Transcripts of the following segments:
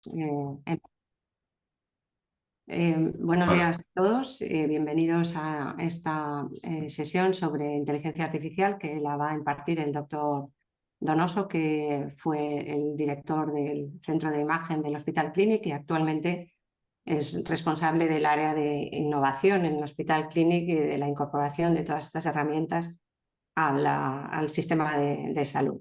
em- Buenos Vale. días a todos. Bienvenidos a esta sesión sobre inteligencia artificial que la va a impartir el doctor Donoso, que fue el director del Centro de Imagen del Hospital Clínic y actualmente es responsable del área de innovación en el Hospital Clínic y de la incorporación de todas estas herramientas al sistema de salud.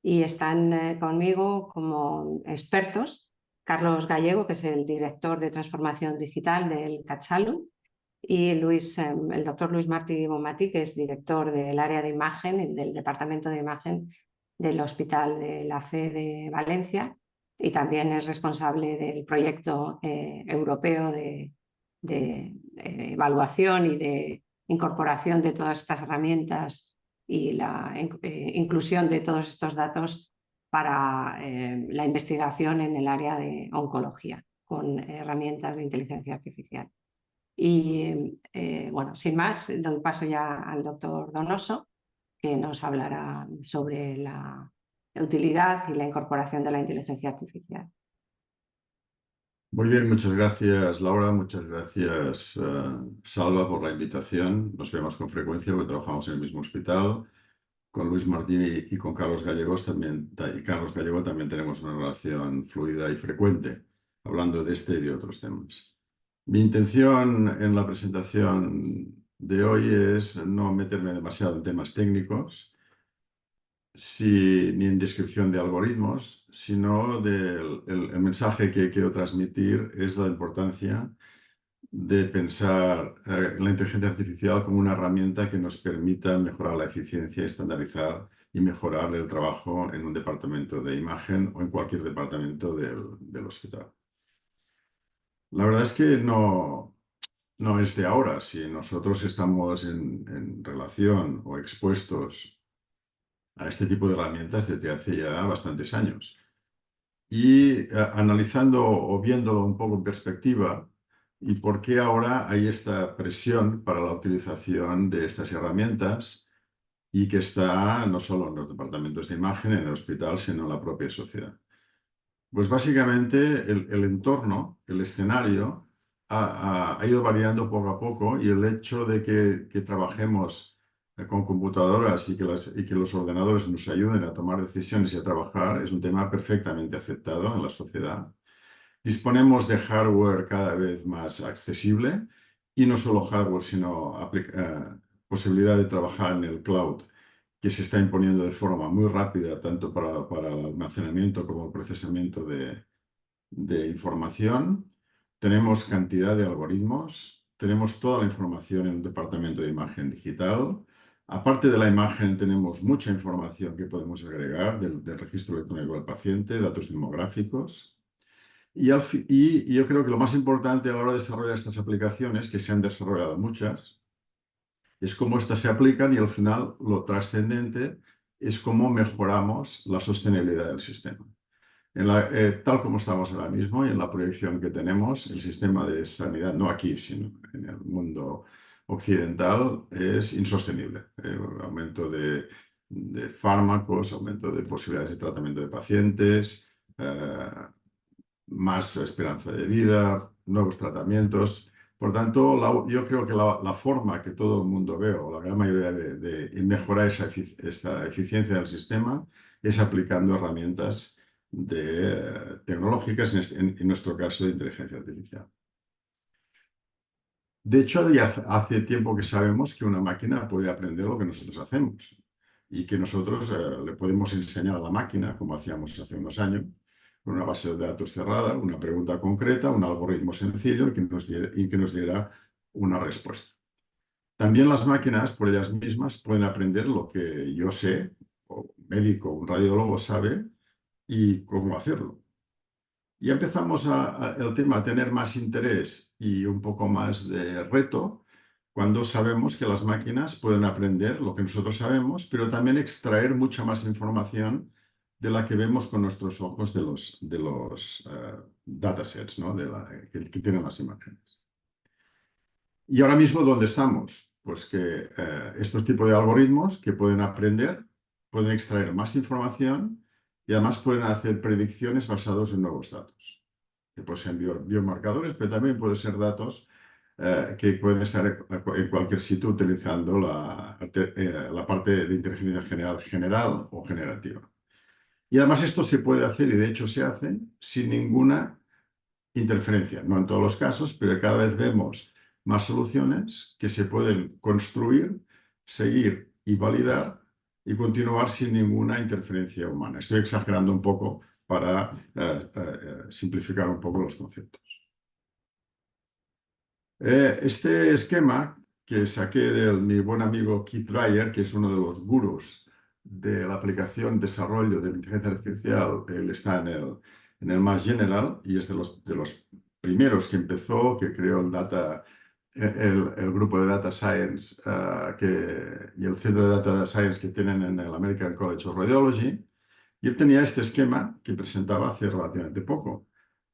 Y están conmigo como expertos Carlos Gallego, que es el director de transformación digital del CATSALU, y el doctor Luis Martí Bonmatí, que es director del área de imagen y del departamento de imagen del Hospital de la Fe de Valencia, y también es responsable del proyecto europeo de evaluación y de incorporación de todas estas herramientas y la inclusión de todos estos datos para la investigación en el área de oncología con herramientas de inteligencia artificial. Y bueno, sin más, doy paso ya al doctor Donoso, que nos hablará sobre la utilidad y la incorporación de la inteligencia artificial. Muy bien, muchas gracias Laura, muchas gracias Salva por la invitación. Nos vemos con frecuencia porque trabajamos en el mismo hospital. Con Luis Martín y con Carlos Gallegos también, y Carlos Gallego también tenemos una relación fluida y frecuente, hablando de este y de otros temas. Mi intención en la presentación de hoy es no meterme demasiado en temas técnicos, ni en descripción de algoritmos, sino el mensaje que quiero transmitir es la importancia de pensar la inteligencia artificial como una herramienta que nos permita mejorar la eficiencia, estandarizar y mejorar el trabajo en un departamento de imagen o en cualquier departamento del hospital. La verdad es que no es de ahora. Si nosotros estamos en relación o expuestos a este tipo de herramientas desde hace ya bastantes años. Y analizando o viéndolo un poco en perspectiva, y por qué ahora hay esta presión para la utilización de estas herramientas y que está no solo en los departamentos de imagen, en el hospital, sino en la propia sociedad. Pues básicamente el entorno, el escenario, ha ido variando poco a poco y el hecho de que trabajemos con computadoras y que los ordenadores nos ayuden a tomar decisiones y a trabajar es un tema perfectamente aceptado en la sociedad. Disponemos de hardware cada vez más accesible y no solo hardware, sino posibilidad de trabajar en el cloud que se está imponiendo de forma muy rápida, tanto para el almacenamiento como el procesamiento de información. Tenemos cantidad de algoritmos, tenemos toda la información en un departamento de imagen digital. Aparte de la imagen, tenemos mucha información que podemos agregar del registro electrónico del paciente, datos demográficos. Y yo creo que lo más importante a la hora de desarrollar estas aplicaciones, que se han desarrollado muchas, es cómo éstas se aplican y al final lo trascendente es cómo mejoramos la sostenibilidad del sistema. Tal como estamos ahora mismo y en la proyección que tenemos, el sistema de sanidad, no aquí, sino en el mundo occidental, es insostenible. Aumento de fármacos, aumento de posibilidades de tratamiento de pacientes, más esperanza de vida, nuevos tratamientos. Por tanto, yo creo que la forma que todo el mundo ve, o la gran mayoría de mejorar esa eficiencia del sistema, es aplicando herramientas tecnológicas, en nuestro caso, de inteligencia artificial. De hecho, ya hace tiempo que sabemos que una máquina puede aprender lo que nosotros hacemos y que nosotros le podemos enseñar a la máquina, como hacíamos hace unos años, con una base de datos cerrada, una pregunta concreta, un algoritmo sencillo y que nos diera una respuesta. También las máquinas, por ellas mismas, pueden aprender lo que yo sé, o un médico, un radiólogo sabe, y cómo hacerlo. Y empezamos el tema a tener más interés y un poco más de reto cuando sabemos que las máquinas pueden aprender lo que nosotros sabemos, pero también extraer mucha más información de la que vemos con nuestros ojos de los datasets, ¿no? Que tienen las imágenes. ¿Y ahora mismo dónde estamos? Pues que estos tipos de algoritmos que pueden aprender, pueden extraer más información y además pueden hacer predicciones basadas en nuevos datos. que pueden ser biomarcadores, pero también pueden ser datos que pueden estar en cualquier sitio utilizando la parte de inteligencia general o generativa. Y además esto se puede hacer, y de hecho se hace, sin ninguna interferencia. No en todos los casos, pero cada vez vemos más soluciones que se pueden construir, seguir y validar y continuar sin ninguna interferencia humana. Estoy exagerando un poco para simplificar un poco los conceptos. Este esquema que saqué de mi buen amigo Keith Dreyer, que es uno de los gurús de la aplicación desarrollo de la inteligencia artificial, él está en el Mass General y es de los primeros que empezó, que creó el grupo de Data Science y el centro de Data Science que tienen en el American College of Radiology. Y él tenía este esquema que presentaba hace relativamente poco.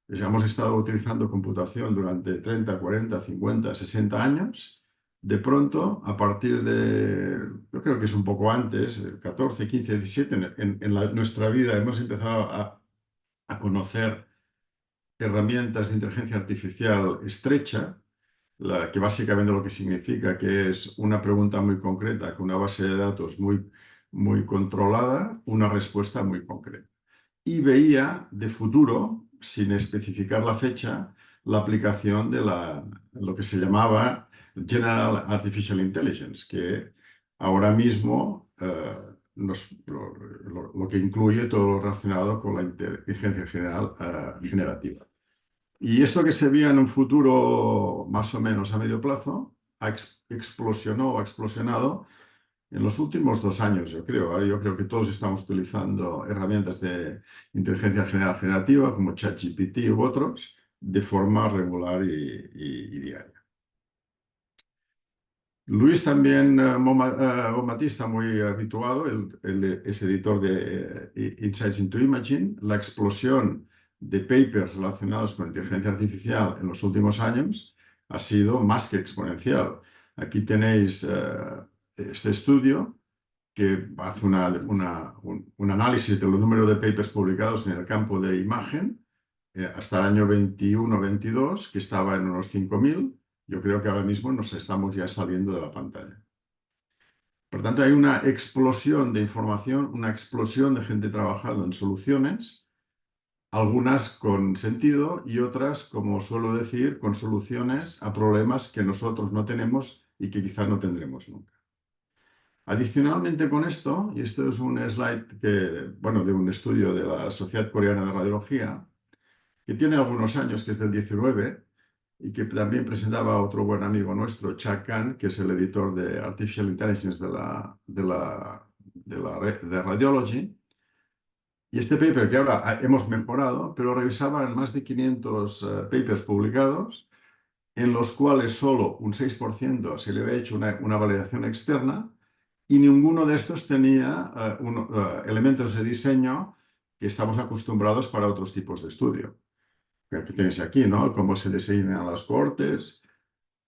Ya hemos estado utilizando computación durante 30, 40, 50, 60 años. De pronto, a partir de, yo creo que es un poco antes, 14, 15, 17, nuestra vida hemos empezado a conocer herramientas de inteligencia artificial estrecha, que básicamente lo que significa que es una pregunta muy concreta con una base de datos muy controlada, una respuesta muy concreta. Y veía de futuro, sin especificar la fecha, la aplicación de lo que se llamaba General Artificial Intelligence, que ahora mismo lo que incluye todo lo relacionado con la inteligencia general generativa. Y esto que se veía en un futuro más o menos a medio plazo, ha explosionado en los últimos 2 años, yo creo. Ahora yo creo que todos estamos utilizando herramientas de inteligencia general generativa como ChatGPT u otros de forma regular y diaria. Luis también, Bonmatí, muy habituado, es editor de Insights into Imaging. La explosión de papers relacionados con inteligencia artificial en los últimos años ha sido más que exponencial. Aquí tenéis este estudio que hace un análisis del número de papers publicados en el campo de imagen hasta el año 21-22, que estaba en unos 5.000. Yo creo que ahora mismo nos estamos ya saliendo de la pantalla. Por tanto, hay una explosión de información, una explosión de gente trabajando en soluciones, algunas con sentido y otras, como suelo decir, con soluciones a problemas que nosotros no tenemos y que quizás no tendremos nunca. Adicionalmente con esto, y esto es un slide de un estudio de la Sociedad Coreana de Radiología, que tiene algunos años, que es del 19, y que también presentaba otro buen amigo nuestro, Chuck Kahn, que es el editor de Artificial Intelligence de Radiology. Y este paper, que ahora hemos mejorado, pero revisaban más de 500 papers publicados, en los cuales solo un 6% se le había hecho una validación externa, y ninguno de estos tenía elementos de diseño que estamos acostumbrados para otros tipos de estudio. Que tenéis aquí, ¿no? Cómo se diseñan las cohortes,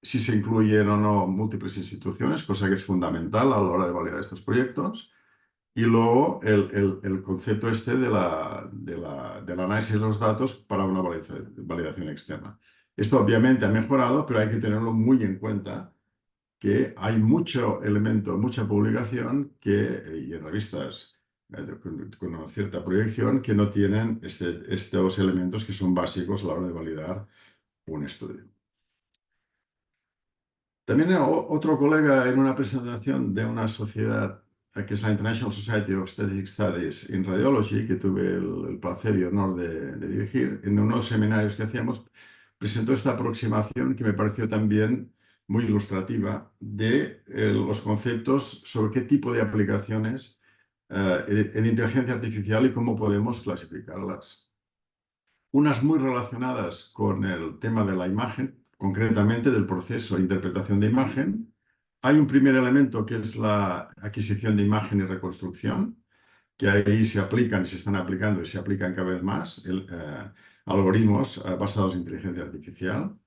si se incluyen o no múltiples instituciones, cosa que es fundamental a la hora de validar estos proyectos. Y luego el concepto del análisis de los datos para una validación externa. Esto obviamente ha mejorado, pero hay que tenerlo muy en cuenta que hay mucho elemento, mucha publicación y en revistas con cierta proyección que no tienen estos elementos que son básicos a la hora de validar un estudio. También otro colega en una presentación de una sociedad que es la International Society of Statistic Studies in Radiology, que tuve el placer y honor de dirigir, en unos seminarios que hacíamos, presentó esta aproximación que me pareció también muy ilustrativa de los conceptos sobre qué tipo de aplicaciones en inteligencia artificial y cómo podemos clasificarlas. Unas muy relacionadas con el tema de la imagen, concretamente del proceso de interpretación de imagen. Hay un primer elemento que es la adquisición de imagen y reconstrucción, que ahí se aplican y se están aplicando y se aplican cada vez más algoritmos basados en inteligencia artificial.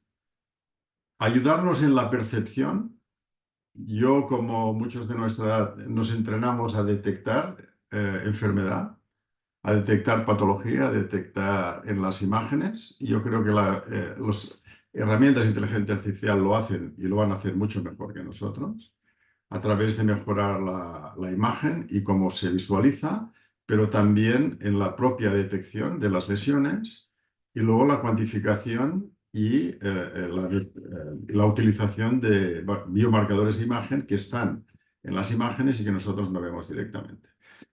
Ayudarnos en la percepción. Yo, como muchos de nuestra edad, nos entrenamos a detectar enfermedad. a detectar patología, a detectar en las imágenes. Yo creo que las herramientas de inteligencia artificial lo hacen y lo van a hacer mucho mejor que nosotros, a través de mejorar la imagen y cómo se visualiza, pero también en la propia detección de las lesiones y luego la cuantificación y la utilización de biomarcadores de imagen que están en las imágenes y que nosotros no vemos directamente.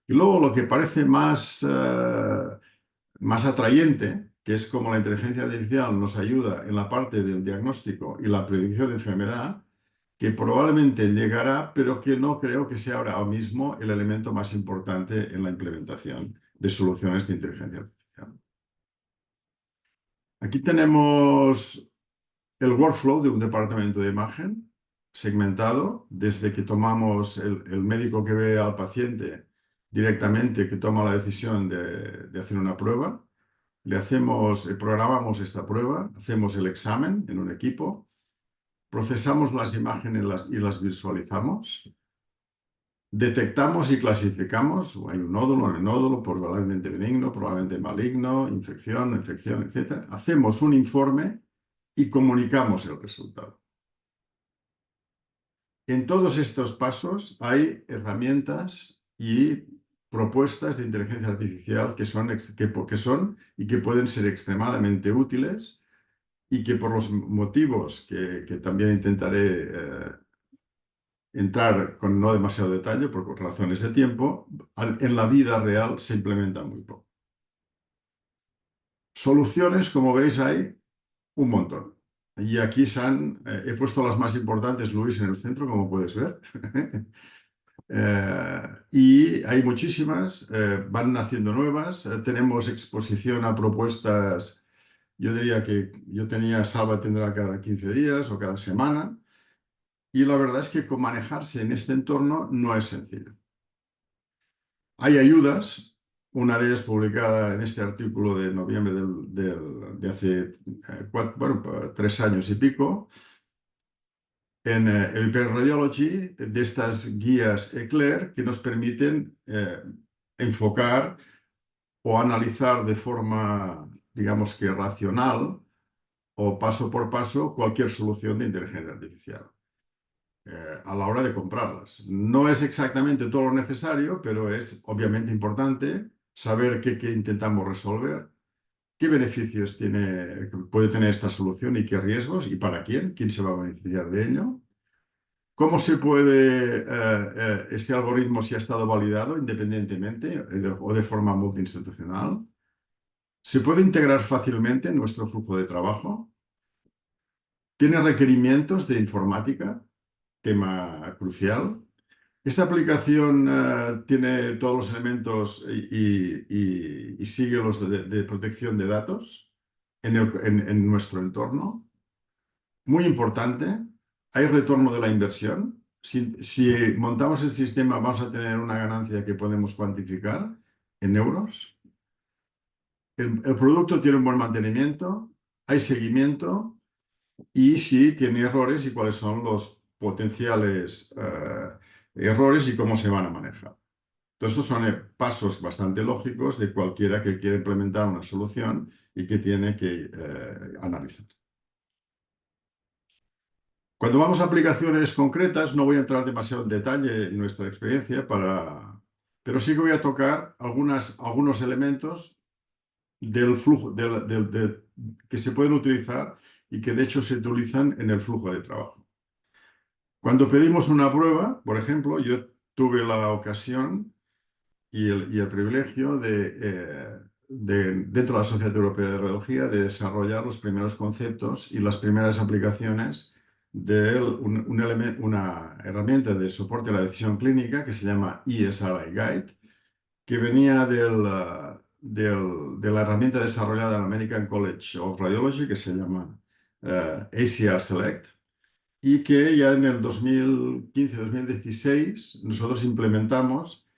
Y luego lo que parece más atrayente, que es como la inteligencia artificial nos ayuda en la parte del diagnóstico y la predicción de enfermedad, que probablemente llegará, pero que no creo que sea ahora mismo el elemento más importante en la implementación de soluciones de inteligencia artificial. Aquí tenemos el workflow de un departamento de imagen segmentado desde que tomamos el médico que ve al paciente directamente, que toma la decisión de hacer una prueba. Programamos esta prueba, hacemos el examen en un equipo, procesamos las imágenes y las visualizamos, detectamos y clasificamos, hay un nódulo, no hay nódulo, probablemente benigno, probablemente maligno, infección, etc. Hacemos un informe y comunicamos el resultado. En todos estos pasos hay herramientas y propuestas de inteligencia artificial que son y que pueden ser extremadamente útiles y que por los motivos que también intentaré entrar con no demasiado detalle por razones de tiempo, en la vida real se implementan muy poco. Soluciones, como veis, hay un montón. Y aquí he puesto las más importantes, Luis, en el centro, como puedes ver. Y hay muchísimas, van naciendo nuevas. Tenemos exposición a propuestas, yo diría que Salva tendrá cada 15 días o cada semana. Y la verdad es que manejarse en este entorno no es sencillo. Hay ayudas, una de ellas publicada en este artículo de noviembre de hace 3 años y pico, en el Radiology, de estas guías ECLAIR que nos permiten enfocar o analizar de forma, digamos que racional o paso por paso cualquier solución de inteligencia artificial a la hora de comprarlas. No es exactamente todo lo necesario, pero es obviamente importante saber qué intentamos resolver, qué beneficios puede tener esta solución y qué riesgos y para quién se va a beneficiar de ello. ¿Cómo se puede, este algoritmo si ha estado validado independientemente o de forma multiinstitucional? ¿Se puede integrar fácilmente en nuestro flujo de trabajo? ¿Tiene requerimientos de informática? Tema crucial. Esta aplicación tiene todos los elementos y sigue los de protección de datos en nuestro entorno. Muy importante, hay retorno de la inversión. Si montamos el sistema, vamos a tener una ganancia que podemos cuantificar en euros. El producto tiene un buen mantenimiento, hay seguimiento y si tiene errores y cuáles son los potenciales errores y cómo se van a manejar. Entonces, estos son pasos bastante lógicos de cualquiera que quiera implementar una solución y que tiene que analizar. Cuando vamos a aplicaciones concretas, no voy a entrar demasiado en detalle en nuestra experiencia, pero sí que voy a tocar algunos elementos del flujo que se pueden utilizar y que de hecho se utilizan en el flujo de trabajo. Cuando pedimos una prueba, por ejemplo, yo tuve la ocasión y el privilegio dentro de la Sociedad Europea de Radiología de desarrollar los primeros conceptos y las primeras aplicaciones de una herramienta de soporte a la decisión clínica que se llama ESRI Guide, que venía de la herramienta desarrollada en American College of Radiology, que se llama ACR Select, y que ya en el 2015-2016 nosotros implementamos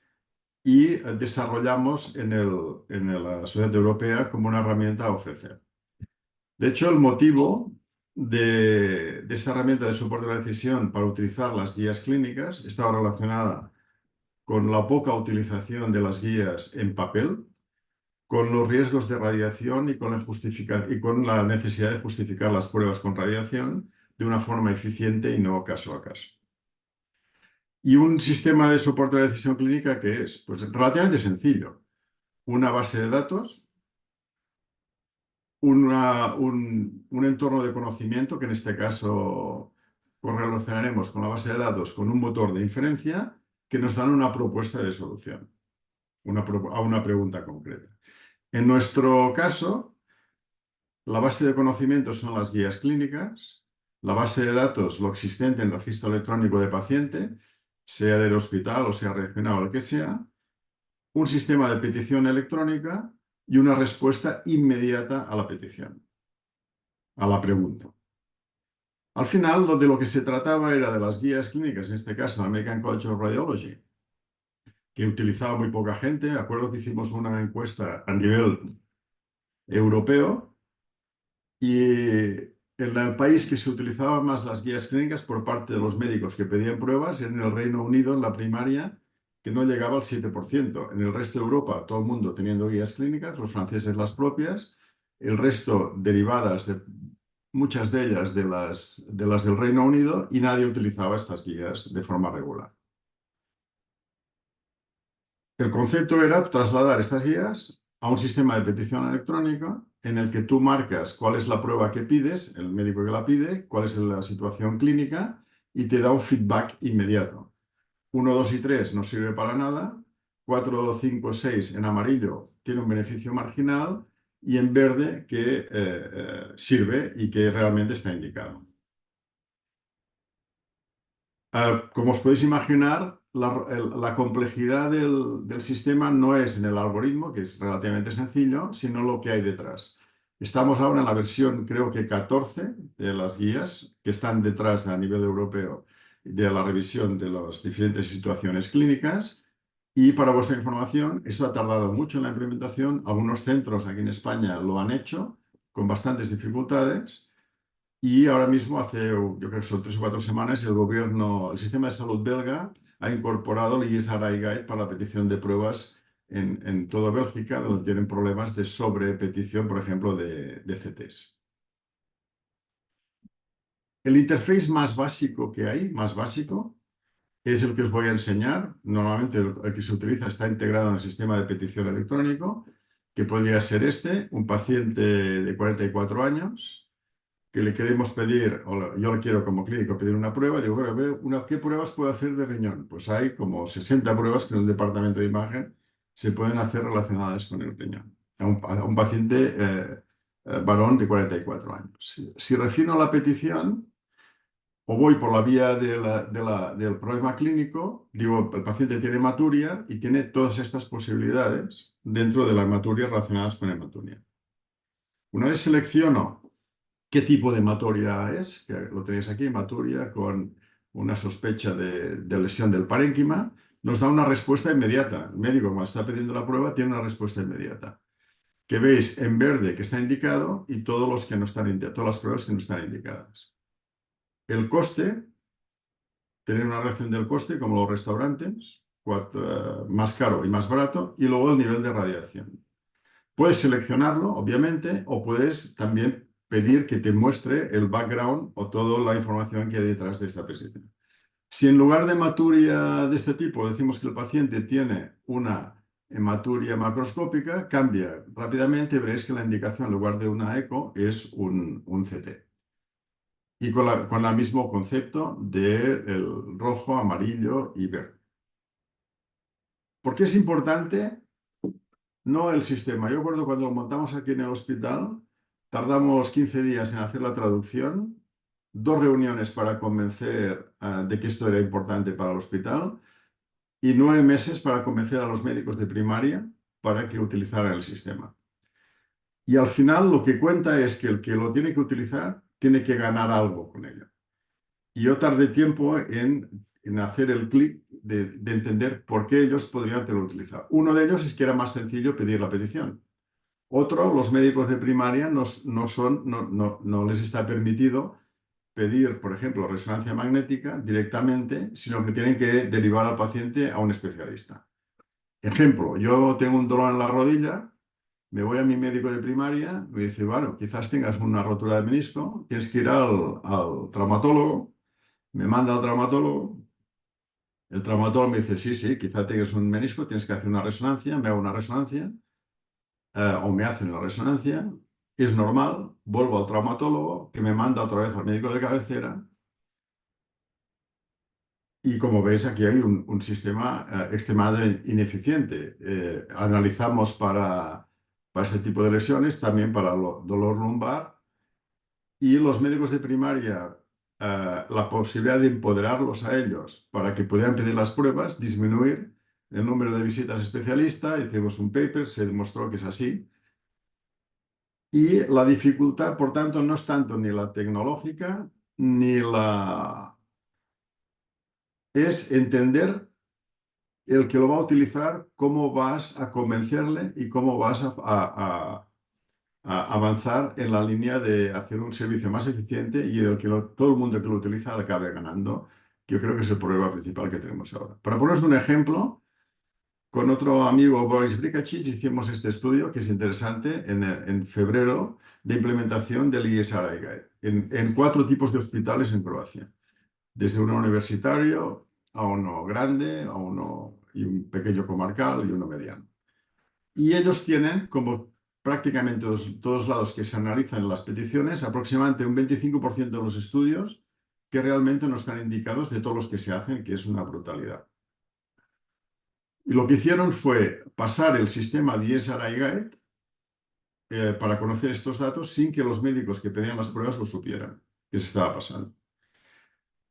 y desarrollamos en la Sociedad Europea como una herramienta a ofrecer. De hecho, el motivo de esta herramienta de soporte a la decisión para utilizar las guías clínicas estaba relacionada con la poca utilización de las guías en papel. con los riesgos de radiación y con la necesidad de justificar las pruebas con radiación de una forma eficiente y no caso a caso. ¿Y un sistema de soporte a la decisión clínica qué es? Pues relativamente sencillo. Una base de datos, un entorno de conocimiento, que en este caso correlacionaremos con la base de datos con un motor de inferencia, que nos dan una propuesta de solución a una pregunta concreta. En nuestro caso, la base de conocimiento son las guías clínicas, la base de datos, lo existente en el registro electrónico de paciente, sea del hospital o sea regional o el que sea, un sistema de petición electrónica y una respuesta inmediata a la petición, a la pregunta. Al final, de lo que se trataba era de las guías clínicas, en este caso la American College of Radiology, que utilizaba muy poca gente. Acuerdo que hicimos una encuesta a nivel europeo y en el país que se utilizaban más las guías clínicas por parte de los médicos que pedían pruebas, en el Reino Unido, en la primaria, que no llegaba al 7%. En el resto de Europa, todo el mundo teniendo guías clínicas, los franceses las propias, el resto derivadas de muchas de ellas de las del Reino Unido, y nadie utilizaba estas guías de forma regular. El concepto era trasladar estas guías a un sistema de petición electrónica en el que tú marcas cuál es la prueba que pides, el médico que la pide, cuál es la situación clínica y te da un feedback inmediato. 1, 2 y 3 no sirve para nada, 4, 5, 6 en amarillo tiene un beneficio marginal y en verde que sirve y que realmente está indicado. Como os podéis imaginar, la complejidad del sistema no es en el algoritmo, que es relativamente sencillo, sino lo que hay detrás. Estamos ahora en la versión, creo que 14 de las guías que están detrás a nivel europeo de la revisión de las diferentes situaciones clínicas. Y para vuestra información, esto ha tardado mucho en la implementación. Algunos centros aquí en España lo han hecho con bastantes dificultades. Y ahora mismo, yo creo que son 3 o 4 semanas, el sistema de salud belga ha incorporado el ISRI Guide para la petición de pruebas en toda Bélgica, donde tienen problemas de sobrepetición, por ejemplo, de CTs. El interface más básico que hay, es el que os voy a enseñar. Normalmente el que se utiliza está integrado en el sistema de petición electrónico, que podría ser un paciente de 44 años, que le queremos pedir, yo le quiero como clínico pedir una prueba, digo, bueno, ¿qué pruebas puedo hacer de riñón? Pues hay como 60 pruebas que en el departamento de imagen se pueden hacer relacionadas con el riñón. A un paciente varón de 44 años. Si refino la petición o voy por la vía del problema clínico, digo, el paciente tiene hematuria y tiene todas estas posibilidades dentro de la hematuria relacionadas con hematuria. Una vez selecciono qué tipo de hematuria es, que lo tenéis aquí, hematuria con una sospecha de lesión del parénquima, nos da una respuesta inmediata. El médico, cuando está pidiendo la prueba, tiene una respuesta inmediata. Que veis en verde que está indicado y todos los que no están todas las pruebas que no están indicadas. El coste, tener una relación del coste, como los restaurantes, más caro y más barato, y luego el nivel de radiación. Puedes seleccionarlo, obviamente, o puedes también pedir que te muestre el background o toda la información que hay detrás de esta petición. Si en lugar de hematuria de este tipo decimos que el paciente tiene una hematuria macroscópica, cambia rápidamente, veréis que la indicación en lugar de una eco es un CT. Y con el mismo concepto del rojo, amarillo y verde. ¿Por qué es importante? No el sistema. Yo recuerdo cuando lo montamos aquí en el hospital, tardamos 15 días en hacer la traducción, 2 reuniones para convencer de que esto era importante para el hospital y 9 meses para convencer a los médicos de primaria para que utilizaran el sistema. Y al final lo que cuenta es que el que lo tiene que utilizar tiene que ganar algo con ello. Y yo tardé tiempo en hacer el clic de entender por qué ellos podrían tenerlo utilizado. Uno de ellos es que era más sencillo pedir la petición. Otro, los médicos de primaria no les está permitido pedir, por ejemplo, resonancia magnética directamente, sino que tienen que derivar al paciente a un especialista. Ejemplo, yo tengo un dolor en la rodilla me voy a mi médico de primaria, me dice, bueno, quizás tengas una rotura de menisco, tienes que ir al traumatólogo, me manda al traumatólogo, el traumatólogo me dice, sí, sí, quizá tengas un menisco, tienes que hacer una resonancia, me hago una resonancia, o me hacen una resonancia, es normal, vuelvo al traumatólogo, que me manda otra vez al médico de cabecera, y como veis aquí hay un sistema extremadamente ineficiente. Analizamos para este tipo de lesiones, también para dolor lumbar, y los médicos de primaria, la posibilidad de empoderarlos a ellos para que pudieran pedir las pruebas, disminuir el número de visitas especialista, hicimos un paper, se demostró que es así. Y la dificultad, por tanto, no es tanto ni la tecnológica, ni la... es entender el que lo va a utilizar, cómo vas a convencerle y cómo vas a avanzar en la línea de hacer un servicio más eficiente y el que todo el mundo que lo utiliza acabe ganando. Yo creo que es el problema principal que tenemos ahora. Para poneros un ejemplo, con otro amigo, Boris Brikacic, hicimos este estudio que es interesante en febrero de implementación del ISRI Guide en 4 tipos de hospitales en Croacia, desde uno universitario a uno grande, a uno y un pequeño comarcal y uno mediano. Y ellos tienen, como prácticamente todos lados que se analizan las peticiones, aproximadamente un 25% de los estudios que realmente no están indicados de todos los que se hacen, que es una brutalidad. Y lo que hicieron fue pasar el sistema DSRI Guide para conocer estos datos sin que los médicos que pedían las pruebas lo supieran, qué se estaba pasando.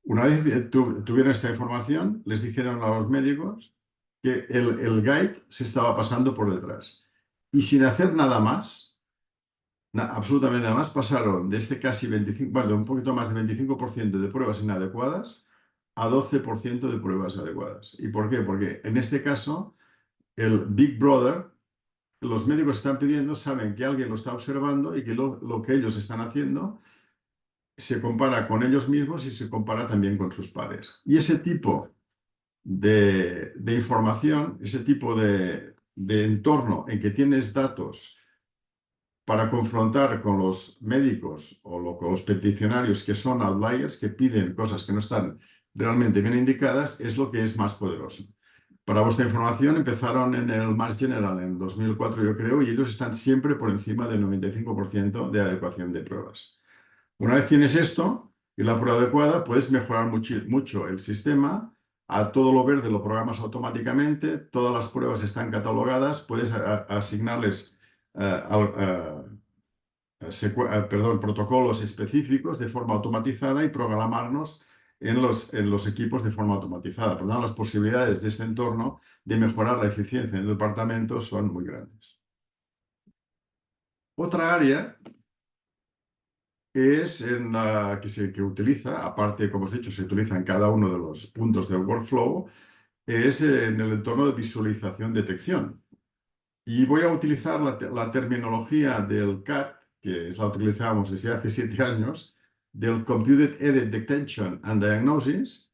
Una vez tuvieron esta información, les dijeron a los médicos que el guide se estaba pasando por detrás. Y sin hacer nada más, absolutamente nada más, pasaron de este casi 25, bueno, un poquito más de 25% de pruebas inadecuadas a 12% de pruebas adecuadas. ¿Y por qué? Porque en este caso, el Big Brother, los médicos están pidiendo, saben que alguien lo está observando y que lo que ellos están haciendo se compara con ellos mismos y se compara también con sus pares. Y ese tipo de información, ese tipo de entorno en que tienes datos para confrontar con los médicos o con los peticionarios que son outliers, que piden cosas que no están realmente bien indicadas, es lo que es más poderoso. Para vuestra información, empezaron en el Mass General en 2004, yo creo, y ellos están siempre por encima del 95% de adecuación de pruebas. Una vez tienes esto y la prueba adecuada, puedes mejorar mucho el sistema. A todo lo verde lo programas automáticamente, todas las pruebas están catalogadas, puedes asignarles protocolos específicos de forma automatizada y programarnos en los equipos de forma automatizada. Por lo tanto, las posibilidades de este entorno de mejorar la eficiencia en el departamento son muy grandes. Otra área es en la que utiliza, aparte, como os he dicho, se utiliza en cada uno de los puntos del workflow, es en el entorno de visualización-detección. Y voy a utilizar la terminología del CAD, que es la utilizamos desde hace 7 años, del Computed Aided Detection and Diagnosis,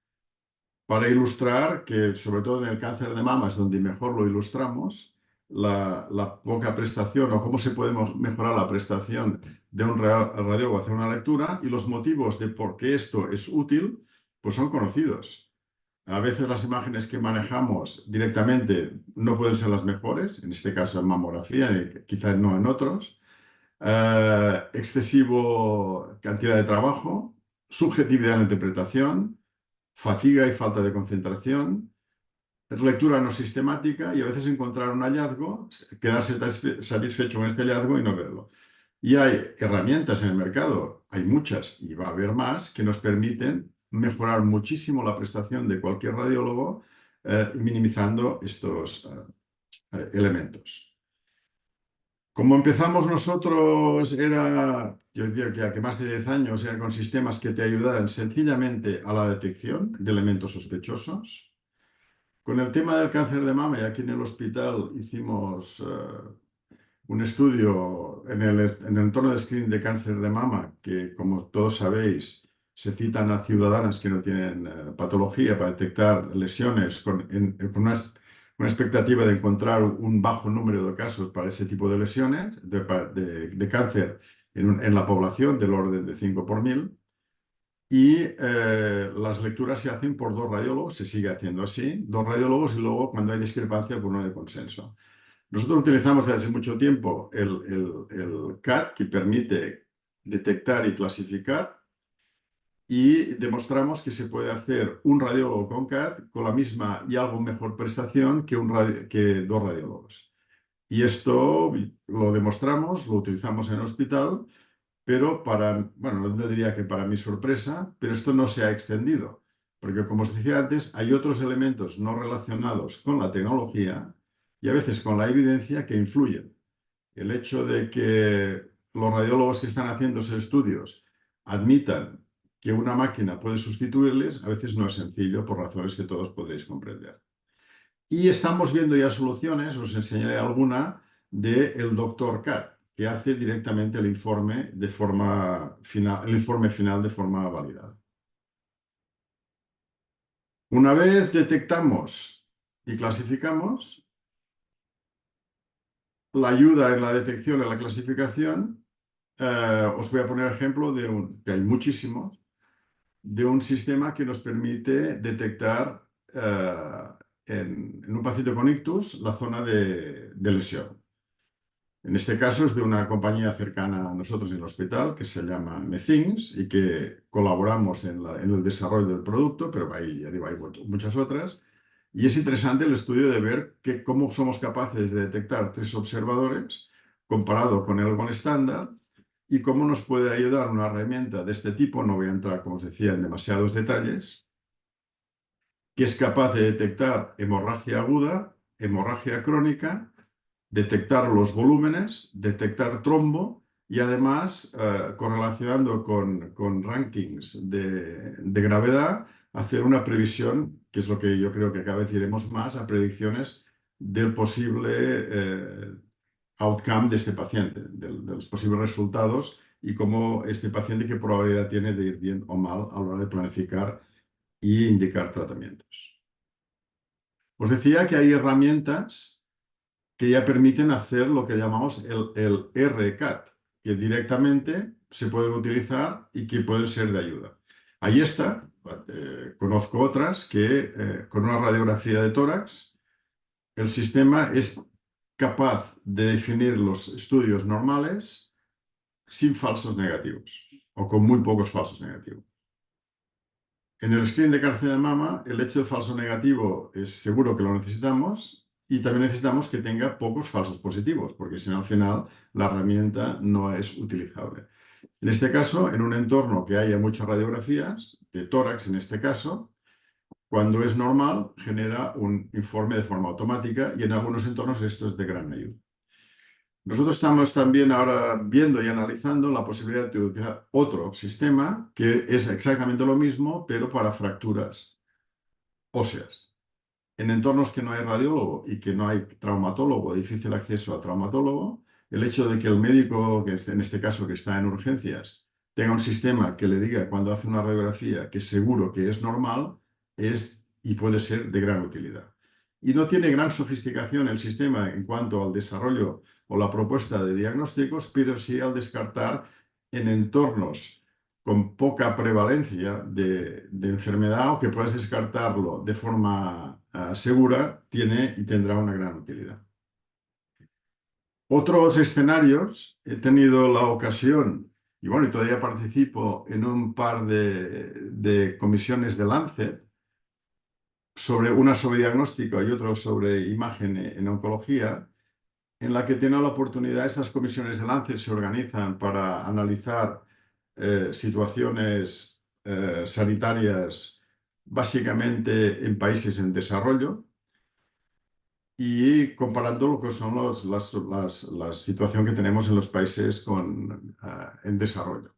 para ilustrar que, sobre todo en el cáncer de mama, es donde mejor lo ilustramos, la poca prestación o cómo se puede mejorar la prestación de un radiólogo hacer una lectura y los motivos de por qué esto es útil, pues son conocidos. A veces las imágenes que manejamos directamente no pueden ser las mejores, en este caso en mamografía, quizás no en otros. Excesivo cantidad de trabajo, subjetividad en la interpretación, fatiga y falta de concentración, lectura no sistemática y a veces encontrar un hallazgo, quedarse satisfecho con este hallazgo y no verlo. Y hay herramientas en el mercado, hay muchas y va a haber más, que nos permiten mejorar muchísimo la prestación de cualquier radiólogo, minimizando estos elementos. Como empezamos nosotros, yo diría que hace más de 10 años, era con sistemas que te ayudaran sencillamente a la detección de elementos sospechosos. Con el tema del cáncer de mama, y aquí en el hospital hicimos un estudio en el entorno de screening de cáncer de mama, que como todos sabéis, se citan a ciudadanas que no tienen patología para detectar lesiones con una expectativa de encontrar un bajo número de casos para ese tipo de lesiones, de cáncer en la población del orden de 5 por 1000. Y las lecturas se hacen por 2 radiólogos, se sigue haciendo así, 2 radiólogos y luego cuando hay discrepancia por uno de consenso. Nosotros utilizamos desde hace mucho tiempo el CAT, que permite detectar y clasificar, y demostramos que se puede hacer un radiólogo con CAT con la misma y algo mejor prestación que 2 radiólogos. Y esto lo demostramos, lo utilizamos en el hospital, pero bueno, no diría que para mi sorpresa, pero esto no se ha extendido, porque como os decía antes, hay otros elementos no relacionados con la tecnología y a veces con la evidencia que influyen. El hecho de que los radiólogos que están haciendo esos estudios admitan que una máquina puede sustituirles, a veces no es sencillo por razones que todos podréis comprender. Y estamos viendo ya soluciones, os enseñaré alguna, del doctor CAT, que hace directamente el informe de forma final, el informe final de forma válida. Una vez detectamos y clasificamos, la ayuda en la detección y la clasificación, os voy a poner ejemplo que hay muchísimos, de un sistema que nos permite detectar en un paciente con ictus la zona de lesión. En este caso es de una compañía cercana a nosotros en el hospital que se llama Methings y que colaboramos en el desarrollo del producto, pero ya digo, hay muchas otras. Y es interesante el estudio de ver cómo somos capaces de detectar 3 observadores comparado con el gold estándar y cómo nos puede ayudar una herramienta de este tipo, no voy a entrar, como os decía, en demasiados detalles, que es capaz de detectar hemorragia aguda, hemorragia crónica, detectar los volúmenes, detectar trombo y además, correlacionando con rankings de gravedad, hacer una previsión, que es lo que yo creo que cada vez iremos más, a predicciones del posible outcome de este paciente, de los posibles resultados y cómo este paciente qué probabilidad tiene de ir bien o mal a la hora de planificar y indicar tratamientos. Os decía que hay herramientas que ya permiten hacer lo que llamamos el RCAT, que directamente se pueden utilizar y que pueden ser de ayuda. Ahí está, conozco otras que con una radiografía de tórax el sistema es capaz de definir los estudios normales sin falsos negativos o con muy pocos falsos negativos. En el screen de cáncer de mama, el hecho de falso negativo es seguro que lo necesitamos y también necesitamos que tenga pocos falsos positivos, porque si no, al final, la herramienta no es utilizable. En este caso, en un entorno que haya muchas radiografías, de tórax en este caso, cuando es normal, genera un informe de forma automática y en algunos entornos esto es de gran ayuda. Nosotros estamos también ahora viendo y analizando la posibilidad de utilizar otro sistema que es exactamente lo mismo, pero para fracturas óseas. En entornos que no hay radiólogo y que no hay traumatólogo, difícil acceso al traumatólogo, el hecho de que el médico, que en este caso que está en urgencias, tenga un sistema que le diga cuando hace una radiografía que seguro que es normal, es y puede ser de gran utilidad. Y no tiene gran sofisticación el sistema en cuanto al desarrollo o la propuesta de diagnósticos, pero sí al descartar en entornos con poca prevalencia de enfermedad o que puedas descartarlo de forma segura, tiene y tendrá una gran utilidad. Otros escenarios, he tenido la ocasión, y bueno, y todavía participo en un par de comisiones de Lancet, una sobre diagnóstico y otra sobre imagen en oncología, en la que tiene la oportunidad, estas comisiones de Lancet se organizan para analizar situaciones sanitarias básicamente en países en desarrollo y comparando lo que son la situación que tenemos en los países en desarrollo,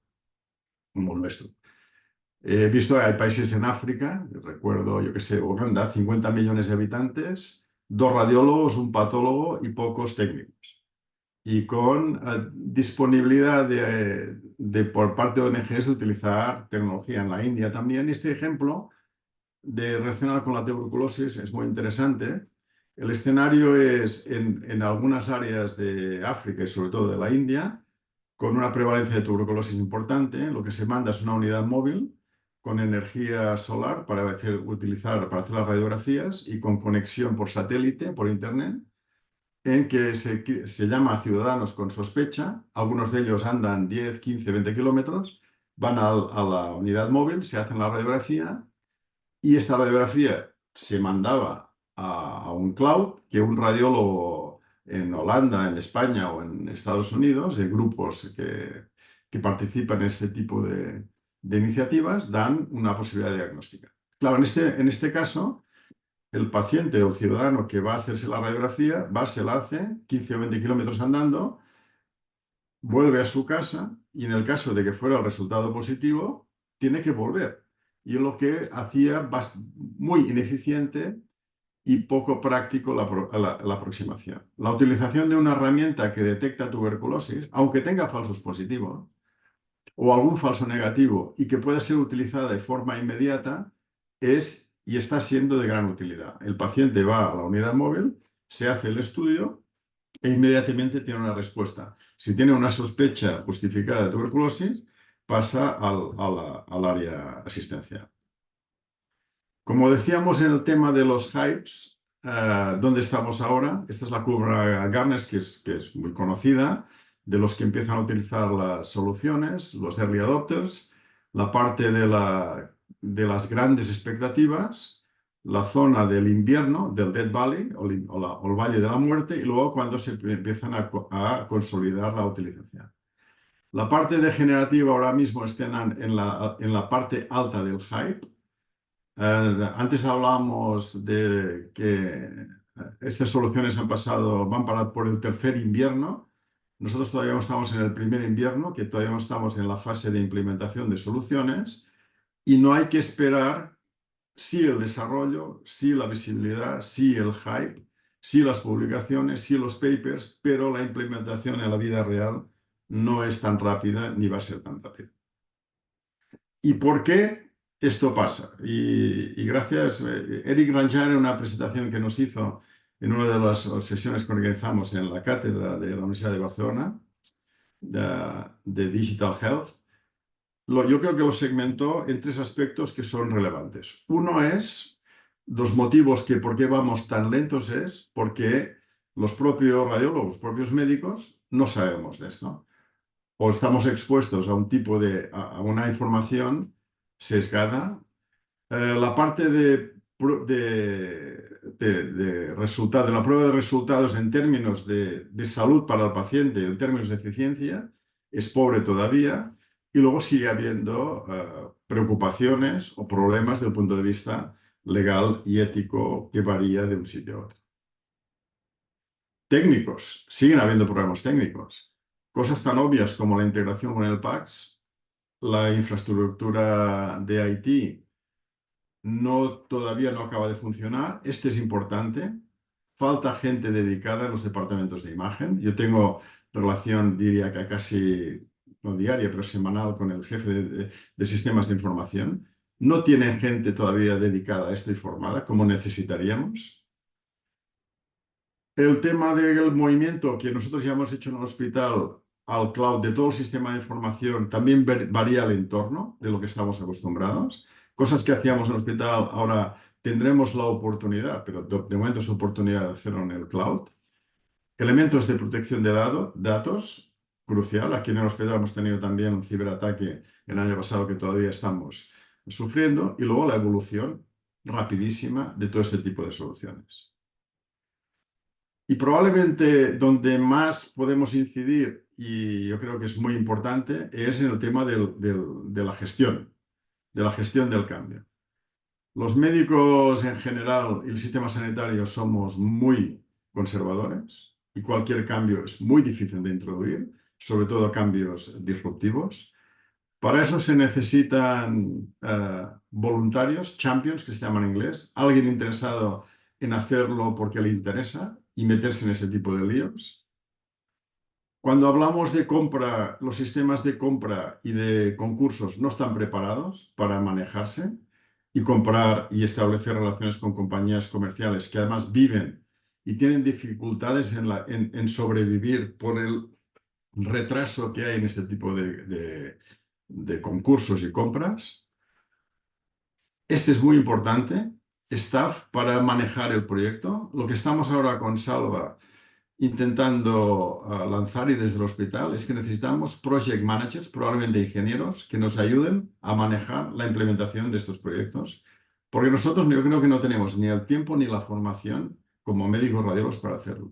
como el nuestro. He visto que hay países en África, recuerdo, yo que sé, Uganda, 50 millones de habitantes, 2 radiólogos, un patólogo y pocos técnicos. Y con disponibilidad por parte de ONGs de utilizar tecnología en la India también. Este ejemplo relacionado con la tuberculosis es muy interesante El escenario es en algunas áreas de África y sobre todo de la India, con una prevalencia de tuberculosis importante. Lo que se manda es una unidad móvil con energía solar utilizar para hacer las radiografías y con conexión por satélite, por internet, en que se llama a ciudadanos con sospecha. Algunos de ellos andan 10, 15, 20 kilómetros, van a la unidad móvil, se hacen la radiografía y esta radiografía se mandaba a un cloud que un radiólogo en Holanda, en España o en Estados Unidos, de grupos que participan en este tipo de iniciativas, dan una posibilidad diagnóstica. Claro, en este caso, el paciente o el ciudadano que va a hacerse la radiografía se la hace 15 o 20 kilómetros andando, vuelve a su casa y en el caso de que fuera el resultado positivo, tiene que volver. Y es lo que hacía muy ineficiente y poco práctico la aproximación. La utilización de una herramienta que detecta tuberculosis, aunque tenga falsos positivos o algún falso negativo y que pueda ser utilizada de forma inmediata, es y está siendo de gran utilidad. El paciente va a la unidad móvil, se hace el estudio e inmediatamente tiene una respuesta. Si tiene una sospecha justificada de tuberculosis, pasa al área asistencial. Como decíamos en el tema de los hypes, ¿dónde estamos ahora? Esta es la curva Gartner, que es muy conocida, de los que empiezan a utilizar las soluciones, los early adopters, la parte de las grandes expectativas, la zona del invierno, del Death Valley o el Valle de la Muerte, y luego cuando se empiezan a consolidar la utilización. La parte degenerativa ahora mismo está en la parte alta del hype. Antes hablábamos de que estas soluciones van por el tercer invierno. Nosotros todavía no estamos en el primer invierno, que todavía no estamos en la fase de implementación de soluciones, y no hay que esperar sí el desarrollo, sí la visibilidad, sí el hype, sí las publicaciones, sí los papers, pero la implementación en la vida real no es tan rápida ni va a ser tan rápida. ¿Y por qué esto pasa? Y gracias, Eric Ranjar, en una presentación que nos hizo en una de las sesiones que organizamos en la cátedra de la Universidad de Barcelona, de Digital Health, yo creo que lo segmentó en tres aspectos que son relevantes. Uno es los motivos por qué vamos tan lentos es porque los propios radiólogos, los propios médicos, no sabemos de esto o estamos expuestos a una información sesgada. La parte de la prueba de resultados en términos de salud para el paciente, en términos de eficiencia, es pobre todavía. Y luego sigue habiendo preocupaciones o problemas desde el punto de vista legal y ético que varía de un sitio a otro. Técnicos, siguen habiendo problemas técnicos. Cosas tan obvias como la integración con el PACS, la infraestructura de IT todavía no acaba de funcionar. Este es importante. Falta gente dedicada en los departamentos de imagen. Yo tengo relación, diría que casi, no diaria, pero semanal con el jefe de sistemas de información. No tienen gente todavía dedicada a esto y formada como necesitaríamos. El tema del movimiento que nosotros ya hemos hecho en el hospital al cloud de todo el sistema de información también varía el entorno de lo que estamos acostumbrados. Cosas que hacíamos en el hospital, ahora tendremos la oportunidad, pero de momento es oportunidad de hacerlo en el cloud. Elementos de protección de datos, crucial. Aquí en el hospital hemos tenido también un ciberataque el año pasado que todavía estamos sufriendo. Y luego la evolución rapidísima de todo ese tipo de soluciones. Y probablemente donde más podemos incidir, y yo creo que es muy importante, es en el tema de la gestión del cambio. Los médicos en general y el sistema sanitario somos muy conservadores y cualquier cambio es muy difícil de introducir, sobre todo cambios disruptivos. Para eso se necesitan voluntarios, champions, que se llaman en inglés, alguien interesado en hacerlo porque le interesa y meterse en ese tipo de líos. Cuando hablamos de compra, los sistemas de compra y de concursos no están preparados para manejarse y comprar y establecer relaciones con compañías comerciales que además viven y tienen dificultades en sobrevivir por el retraso que hay en ese tipo de concursos y compras. Este es muy importante, staff para manejar el proyecto. Lo que estamos ahora con Salva intentando lanzar y desde el hospital es que necesitamos project managers, probablemente ingenieros, que nos ayuden a manejar la implementación de estos proyectos, porque nosotros yo creo que no tenemos ni el tiempo ni la formación como médicos radiólogos para hacerlo.